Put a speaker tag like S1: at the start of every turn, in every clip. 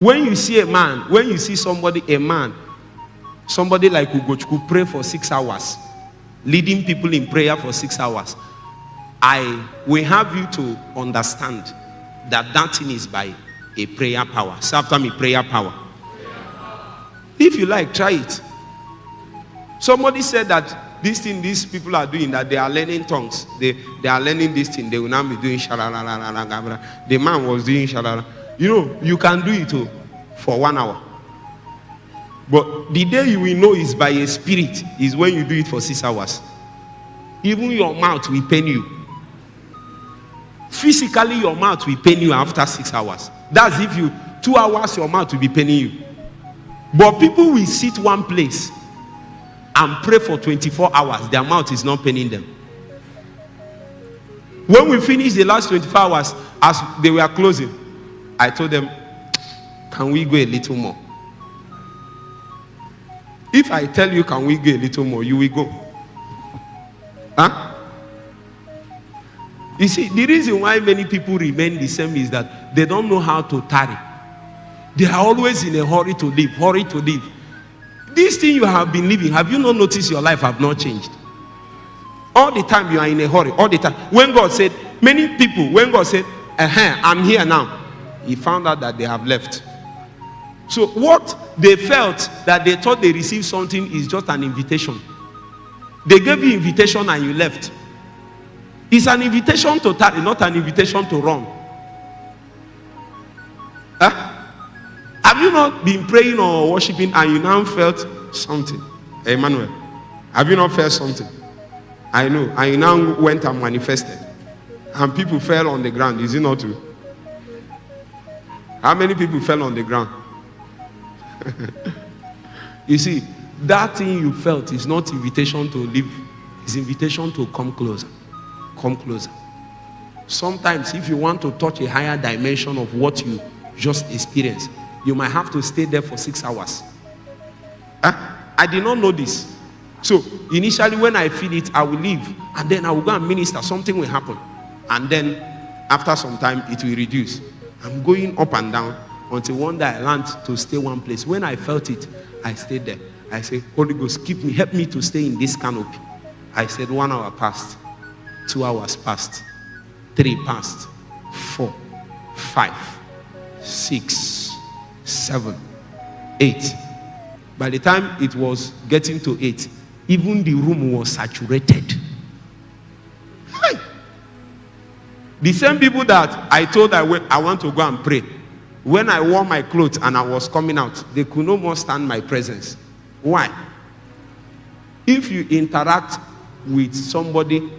S1: When you see a man, when you see somebody like Ugochukwu pray for 6 hours, leading people in prayer for 6 hours, I will have you to understand that thing is by a prayer power. Say after me, prayer power. If you like, try it. Somebody said that this thing these people are doing, that they are learning tongues. They are learning this thing. They will now be doing shalala. The man was doing shalala. You know, you can do it for 1 hour. But the day you will know is by a spirit is when you do it for 6 hours. Even your mouth will pain you. Physically, your mouth will pain you after 6 hours. That's if 2 hours, your mouth will be paining you. But people will sit one place and pray for 24 hours. Their mouth is not paining them. When we finished the last 24 hours, as they were closing, I told them, can we go a little more? If I tell you, can we go a little more, you will go. Huh? You see, the reason why many people remain the same is that they don't know how to tarry. They are always in a hurry to leave. This thing you have been living, have you not noticed your life have not changed? All the time you are in a hurry, all the time. When God said, many people, when God said, I'm here now, he found out that they have left. So what they felt that they thought they received something is just an invitation. They gave you invitation and you left. It's an invitation to tarry, not an invitation to run. Huh? Have you not been praying or worshiping and you now felt something? Emmanuel, have you not felt something? I know. And you now went and manifested. And people fell on the ground. Is it not true? How many people fell on the ground? You see, that thing you felt is not invitation to leave. It's invitation to come closer. Come closer. Sometimes if you want to touch a higher dimension of what you just experienced, you might have to stay there for 6 hours. I did not know this. So initially when I feel it, I will leave. And then I will go and minister. Something will happen. And then after some time, it will reduce. I'm going up and down until one day I learned to stay one place. When I felt it, I stayed there. I said, Holy Ghost, keep me, help me to stay in this canopy. I said 1 hour passed. 2 hours passed. 3 passed. 4, 5, 6, 7, 8. By the time it was getting to 8, even the room was saturated. Hi. The same people that I told I want to go and pray, when I wore my clothes and I was coming out, they could no more stand my presence. Why? If you interact with somebody,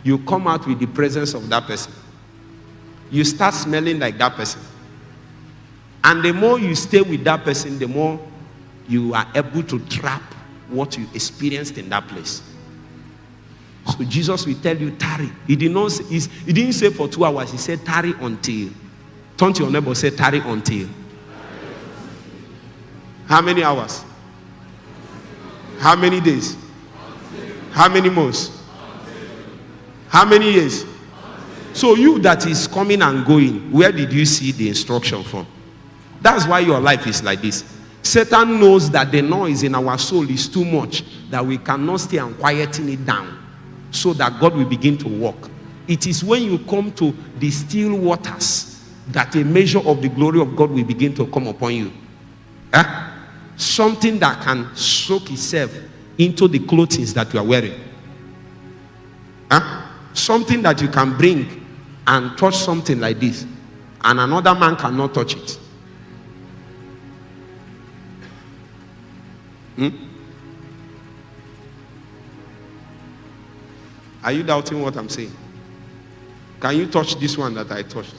S1: you come out with the presence of that person. You start smelling like that person. And the more you stay with that person, the more you are able to trap what you experienced in that place. So Jesus will tell you, tarry. He didn't say for 2 hours. He said, tarry until. Turn to your neighbor, say, tarry until. How many hours? How many days? How many months? How many years? So you that is coming and going, where did you see the instruction from? That's why your life is like this. Satan knows that the noise in our soul is too much, that we cannot stay and quieten it down, so that God will begin to work. It is when you come to the still waters that a measure of the glory of God will begin to come upon you. Something that can soak itself into the clothing that you are wearing. Something that you can bring and touch something like this, and another man cannot touch it. Are you doubting what I'm saying? Can you touch this one that I touched?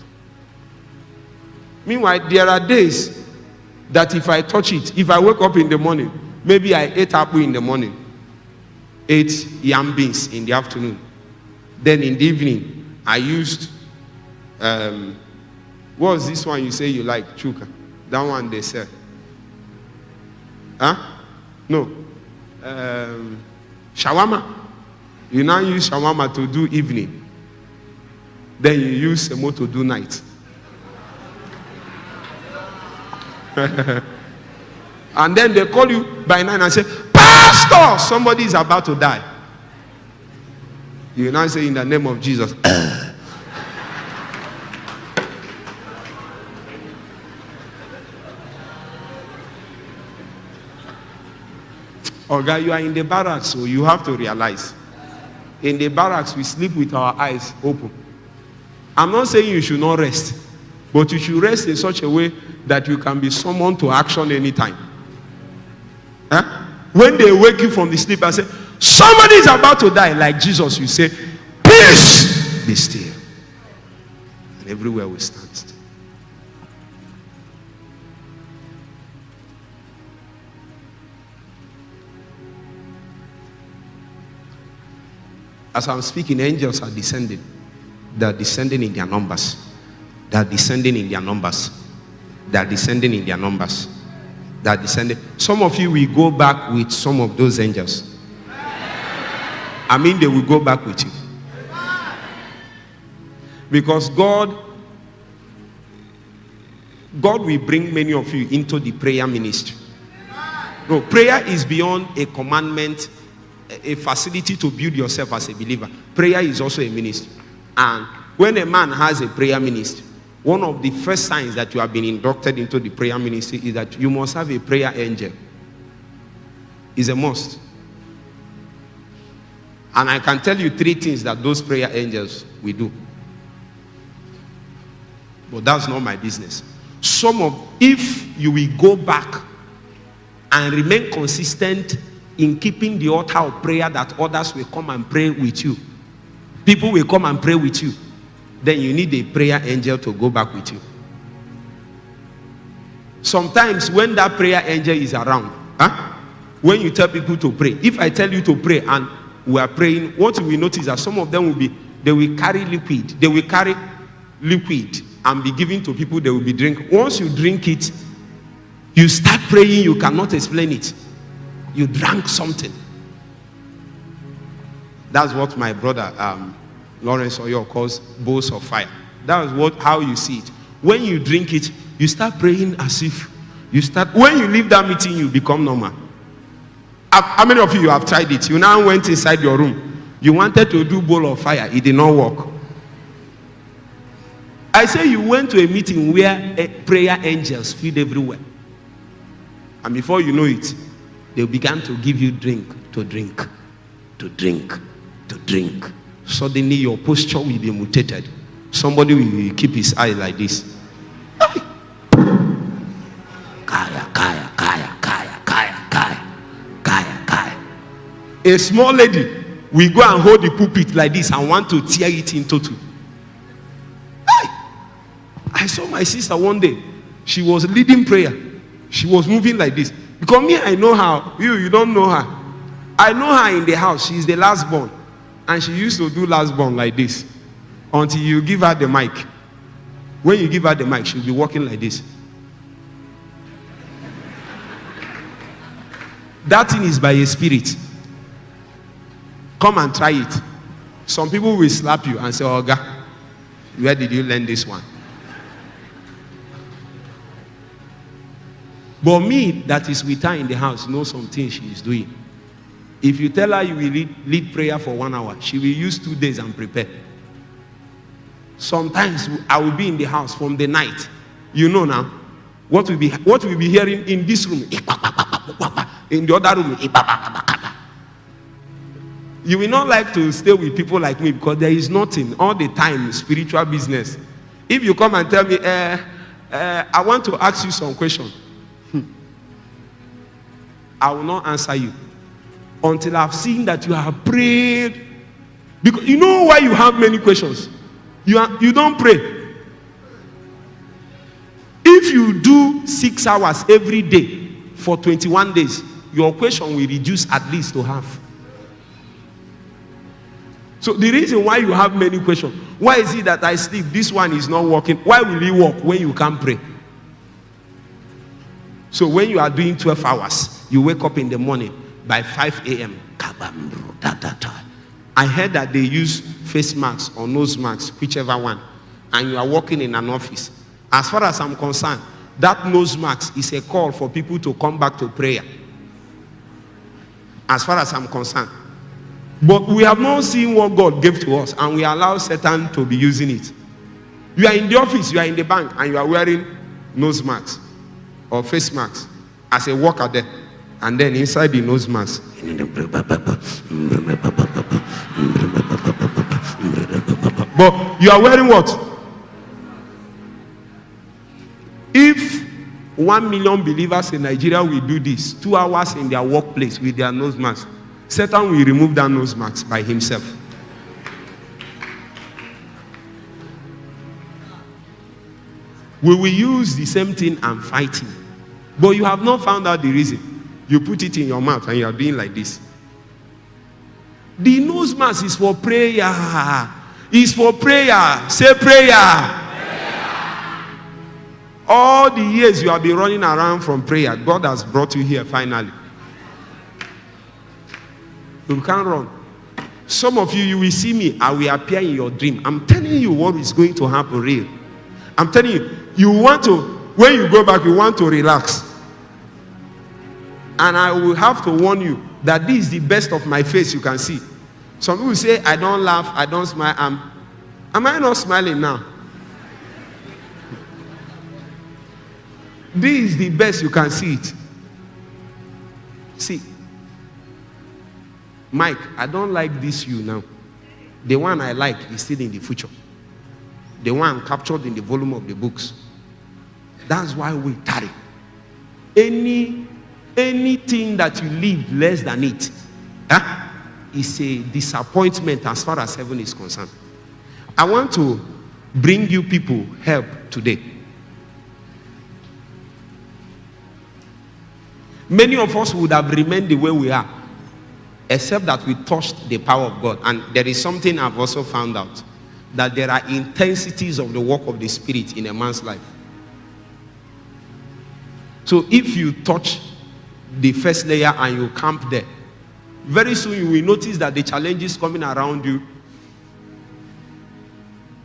S1: Meanwhile, there are days that if I touch it, if I wake up in the morning, maybe I ate apple in the morning, ate yam beans in the afternoon, then in the evening I used what was this one you say you like? Chuka. That one they sell. No. Shawarma. You now use shawarma to do evening. Then you use semo to do night. And then they call you by 9 and say, Pastor, somebody is about to die. You now say, in the name of Jesus. Oga, you are in the barracks, so you have to realize. In the barracks, we sleep with our eyes open. I'm not saying you should not rest, but you should rest in such a way that you can be summoned to action anytime. Huh? When they wake you from the sleep and say, somebody is about to die, like Jesus, you say, peace, be still. And everywhere we stand still. As I'm speaking, angels are descending. They are descending in their numbers. They are descending in their numbers. They are descending in their numbers. They are descending. Some of you will go back with some of those angels. I mean, they will go back with you. Because God will bring many of you into the prayer ministry. No, prayer is beyond a commandment, a facility to build yourself as a believer. Prayer is also a ministry. And when a man has a prayer ministry, one of the first signs that you have been inducted into the prayer ministry is that you must have a prayer angel. It's a must. And I can tell you 3 things that those prayer angels will do. But that's not my business. If you will go back and remain consistent in keeping the altar of prayer, that others will come and pray with you. People will come and pray with you. Then you need a prayer angel to go back with you. Sometimes when that prayer angel is around, when you tell people to pray, if I tell you to pray and we are praying, what we notice is that some of them they will carry liquid. They will carry liquid and be given to people. They will be drinking. Once you drink it, you start praying, you cannot explain it. You drank something. That's what my brother Lawrence Oyo calls bowls of fire. That is how you see it. When you drink it, you start praying as if when you leave that meeting, you become normal. How many of you have tried it? You now went inside your room. You wanted to do bowl of fire. It did not work. I say you went to a meeting where prayer angels filled everywhere. And before you know it, they began to give you drink. Suddenly your posture will be mutated. Somebody will keep his eye like this. Kaya. A small lady will go and hold the pulpit like this and want to tear it into two. I saw my sister one day. She was leading prayer. She was moving like this. Because me, I know her. You don't know her. I know her in the house. She's the last born. And she used to do last born like this. Until you give her the mic. When you give her the mic, she'll be walking like this. That thing is by a spirit. Come and try it. Some people will slap you and say, Oga, where did you learn this one? But me, that is with her in the house, know something she is doing. If you tell her you will lead prayer for 1 hour, she will use 2 days and prepare. Sometimes I will be in the house from the night. You know now, what we'll be hearing in this room, in the other room. You will not like to stay with people like me because there is nothing all the time spiritual business. If you come and tell me, I want to ask you some questions, I will not answer you until I've seen that you have prayed. Because you know why you have many questions. You don't pray. If you do 6 hours every day for 21 days, your question will reduce at least to half. So the reason why you have many questions, why is it that I sleep, this one is not working? Why will it work when you can't pray? So when you are doing 12 hours, you wake up in the morning by 5 a.m. I heard that they use face masks or nose masks, whichever one, and you are working in an office. As far as I'm concerned, that nose mask is a call for people to come back to prayer. As far as I'm concerned. But we have not seen what God gave to us, and we allow Satan to be using it. You are in the office, you are in the bank, and you are wearing nose masks or face masks as a worker there. And then inside the nose mask, but you are wearing what? If 1 million believers in Nigeria will do this 2 hours in their workplace with their nose mask, Satan will remove that nose mask by himself. We will use the same thing and fight him. But you have not found out the reason. You put it in your mouth and you are doing like this. The nose mask is for prayer. It's for prayer. Say prayer. All the years you have been running around from prayer, God has brought you here finally. You can't run. Some of you, you will see me, I will appear in your dream. I'm telling you what is going to happen real. I'm telling you, you want to, when you go back, you want to relax. And I will have to warn you that this is the best of my face you can see. Some people say, I don't laugh, I don't smile. Am I not smiling now? This is the best you can see it. See, Mike, I don't like this you now. The one I like is still in the future. The one captured in the volume of the books. That's why we tarry. Anything that you leave less than it is a disappointment as far as heaven is concerned. I want to bring you people help today. Many of us would have remained the way we are, except that we touched the power of God. And there is something I've also found out, that there are intensities of the work of the Spirit in a man's life. So if you touch the first layer and you camp there, very soon you will notice that the challenges coming around you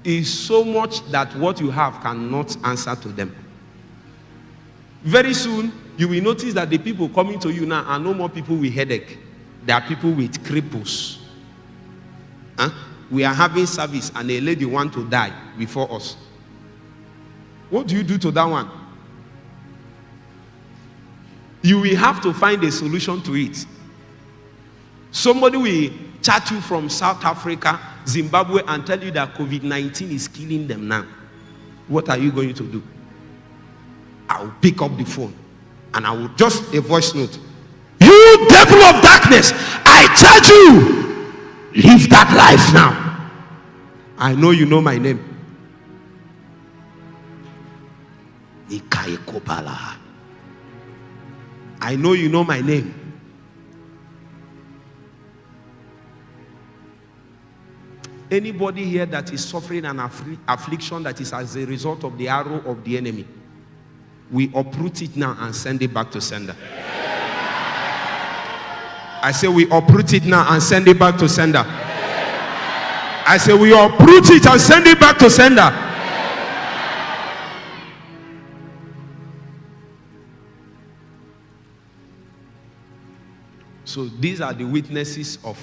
S1: is so much that what you have cannot answer to them. Very soon you will notice that the people coming to you now are no more people with headache. They are people with cripples. We are having service and a lady want to die before us. What do you do to that one? You will have to find a solution to it. Somebody will chat you from South Africa, Zimbabwe, and tell you that COVID-19 is killing them now. What are you going to do? I will pick up the phone and I will just a voice note. You devil of darkness, I charge you, live that life now. I know you know my name. I know you know my name. Anybody here that is suffering an affliction that is as a result of the arrow of the enemy, we uproot it now and send it back to sender. I say we uproot it now and send it back to sender. I say we uproot it and send it back to sender. So these are the witnesses of,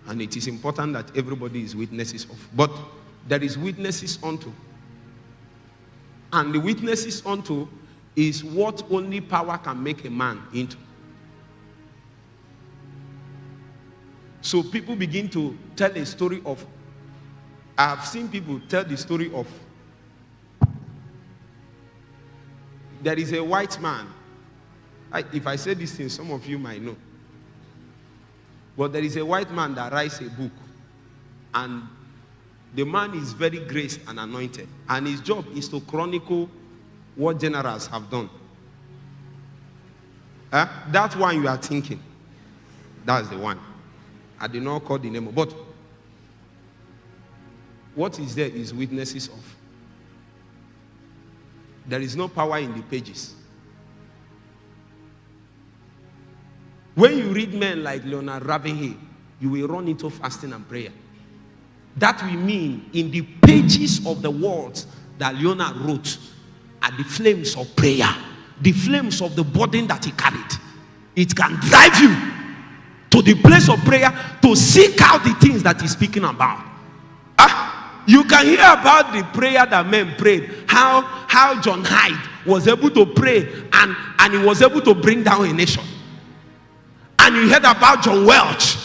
S1: and it is important that everybody is witnesses of. But there is witnesses unto. And the witnesses unto is what only power can make a man into. So people begin to tell a story of, I've seen people tell the story of, there is a white man. If I say this thing, some of you might know. But there is a white man that writes a book. And the man is very graced and anointed. And his job is to chronicle what generals have done. That one you are thinking. That's the one. I did not call the name. But what is there is witnesses of. There is no power in the pages. When you read men like Leonard Ravenhill, you will run into fasting and prayer. That will mean in the pages of the words that Leonard wrote, are the flames of prayer, the flames of the burden that he carried. It can drive you to the place of prayer to seek out the things that he's speaking about. You can hear about the prayer that men prayed, how John Hyde was able to pray and he was able to bring down a nation. And you heard about John Welch.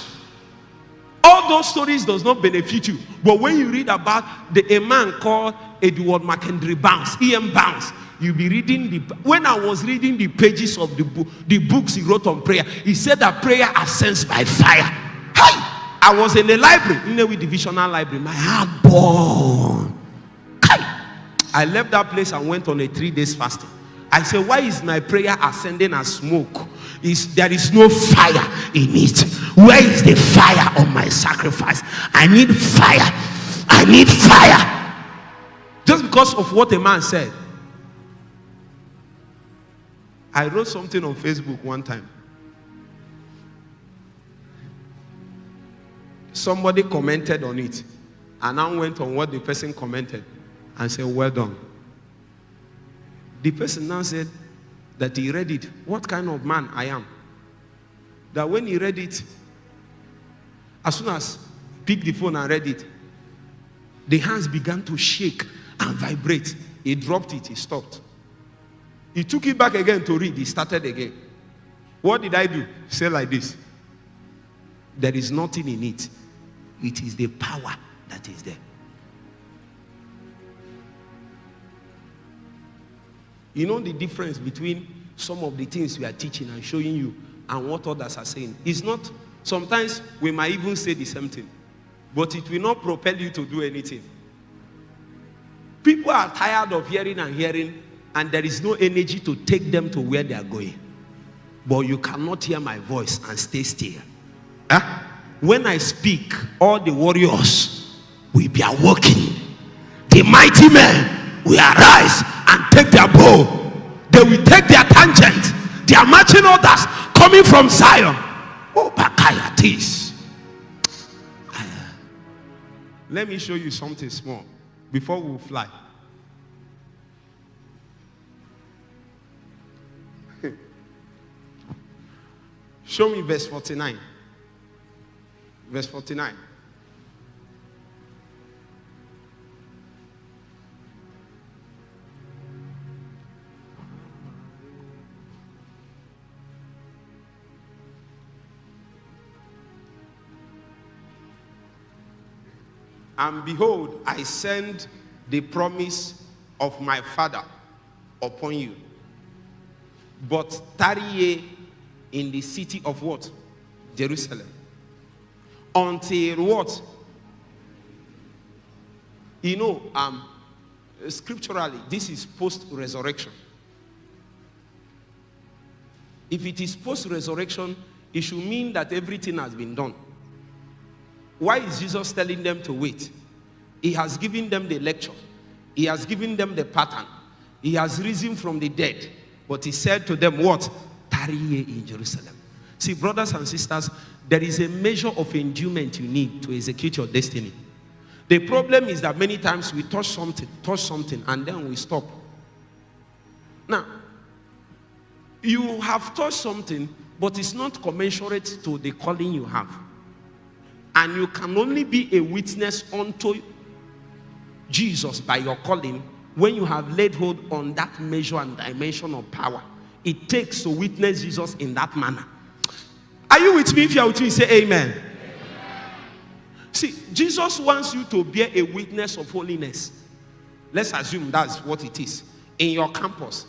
S1: All those stories does not benefit you. But when you read about a man called Edward McKendry Bounce, E.M. Bounce, you'll be reading when I was reading the pages of the books he wrote on prayer, he said that prayer ascends by fire. Hey! I was in a library, Inewi Divisional Library. My heart burned. I left that place and went on a 3 days fasting. I said, why is my prayer ascending as smoke? There is no fire in it. Where is the fire on my sacrifice? I need fire. I need fire. Just because of what a man said. I wrote something on Facebook one time. Somebody commented on it, and I went on what the person commented and said, well done. The person now said that he read it. What kind of man I am? That when he read it, as soon as picked the phone and read it, the hands began to shake and vibrate. He dropped it, he stopped. He took it back again to read, he started again. What did I do? Say like this. There is nothing in it. It is the power that is there. You know the difference between some of the things we are teaching and showing you and what others are saying? It's not, sometimes we might even say the same thing, but it will not propel you to do anything. People are tired of hearing and hearing, and there is no energy to take them to where they are going. But you cannot hear my voice and stay still. When I speak, all the warriors will be awoken. The mighty men will arise and take their bow. They will take their tangent. They are marching orders coming from Zion. Oh, Bakaya, this. Let me show you something small before we fly. Show me verse 49. Verse 49. And behold, I send the promise of my Father upon you. But tarry ye in the city of what? Jerusalem. Until what? You know, scripturally, this is post-resurrection. If it is post-resurrection, it should mean that everything has been done. Why is Jesus telling them to wait? He has given them the lecture. He has given them the pattern. He has risen from the dead. But he said to them, what? Tarry ye in Jerusalem. See, brothers and sisters, there is a measure of endurance you need to execute your destiny. The problem is that many times we touch something, and then we stop. Now, you have touched something, but it's not commensurate to the calling you have. And you can only be a witness unto Jesus by your calling when you have laid hold on that measure and dimension of power it takes to witness Jesus in that manner. Are you with me? If you are with me, say amen. Amen. See, Jesus wants you to bear a witness of holiness. Let's assume that's what it is in your campus.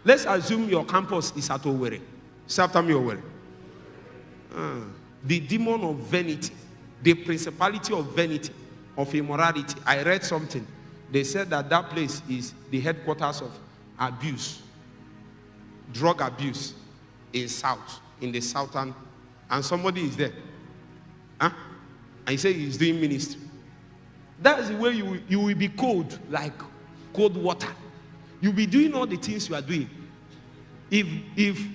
S1: Let's assume your campus is at Owerri. Say after me, Owerri. The demon of vanity, the principality of vanity, of immorality. I read something. They said that that place is the headquarters of abuse, drug abuse in the southern, and somebody is there. And he said he's doing ministry. That is the way you will be cold, like cold water. You'll be doing all the things you are doing. If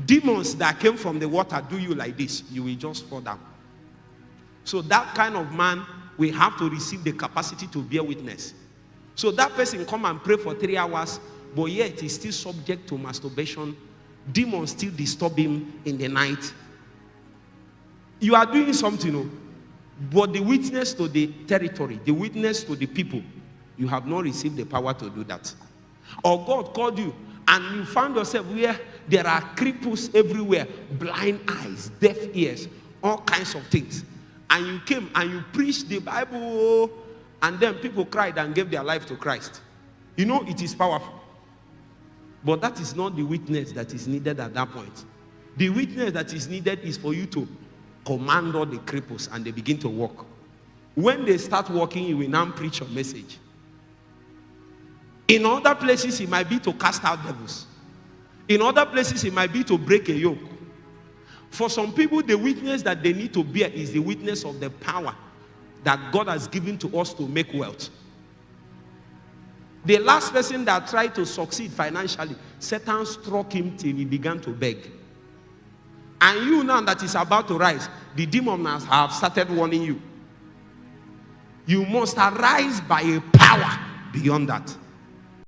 S1: demons that came from the water do you like this, you will just fall down. So that kind of man will have to receive the capacity to bear witness. So that person come and pray for 3 hours, but yet he's still subject to masturbation. Demons still disturb him in the night. You are doing something, but the witness to the territory, the witness to the people, you have not received the power to do that. Or God called you and you found yourself where there are cripples everywhere, blind eyes, deaf ears, all kinds of things. And you came and you preached the Bible, and then people cried and gave their life to Christ. It is powerful. But that is not the witness that is needed at that point. The witness that is needed is for you to command all the cripples and they begin to walk. When they start walking, you will now preach your message. In other places, it might be to cast out devils. In other places, it might be to break a yoke. For some people, the witness that they need to bear is the witness of the power that God has given to us to make wealth. The last person that tried to succeed financially, Satan struck him till he began to beg. And you now that is about to rise, the demons have started warning you. You must arise by a power beyond that.